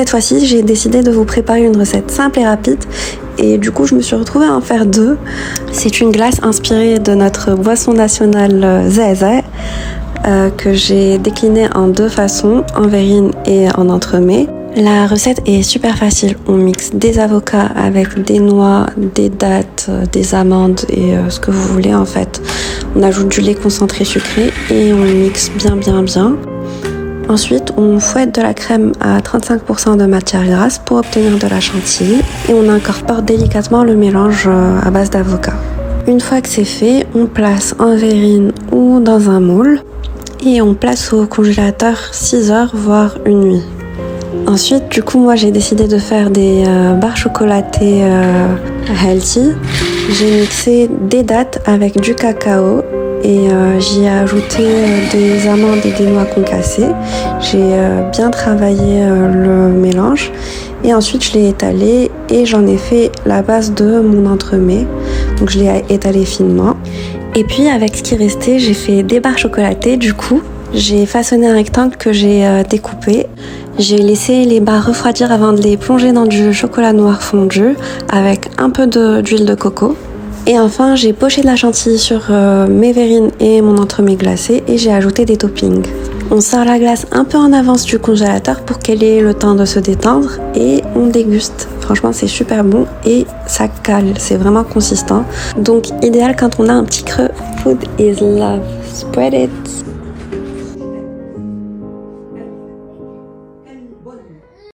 cette fois-ci, j'ai décidé de vous préparer une recette simple et rapide. Et du coup, je me suis retrouvée à en faire deux. C'est une glace inspirée de notre boisson nationale zèzé que j'ai déclinée en deux façons, en verrine et en entremets. La recette est super facile. On mixe des avocats avec des noix, des dattes, des amandes et ce que vous voulez en fait. On ajoute du lait concentré sucré et on mixe bien. Ensuite, on fouette de la crème à 35% de matière grasse pour obtenir de la chantilly et on incorpore délicatement le mélange à base d'avocat. Une fois que c'est fait, on place en verrine ou dans un moule et on place au congélateur 6 heures voire une nuit. Ensuite, du coup, moi j'ai décidé de faire des barres chocolatées healthy. J'ai mixé des dattes avec du cacao et j'y ai ajouté des amandes et des noix concassées. J'ai bien travaillé le mélange et ensuite je l'ai étalé et j'en ai fait la base de mon entremets. Donc je l'ai étalé finement. Et puis avec ce qui restait, j'ai fait des barres chocolatées. Du coup, j'ai façonné un rectangle que j'ai découpé. J'ai laissé les barres refroidir avant de les plonger dans du chocolat noir fondu avec un peu d'huile de coco. Et enfin, j'ai poché de la chantilly sur mes verrines et mon entremets glacé et j'ai ajouté des toppings. On sort la glace un peu en avance du congélateur pour qu'elle ait le temps de se détendre et on déguste. Franchement, c'est super bon et ça cale, c'est vraiment consistant. Donc idéal quand on a un petit creux. Food is love. Spread it!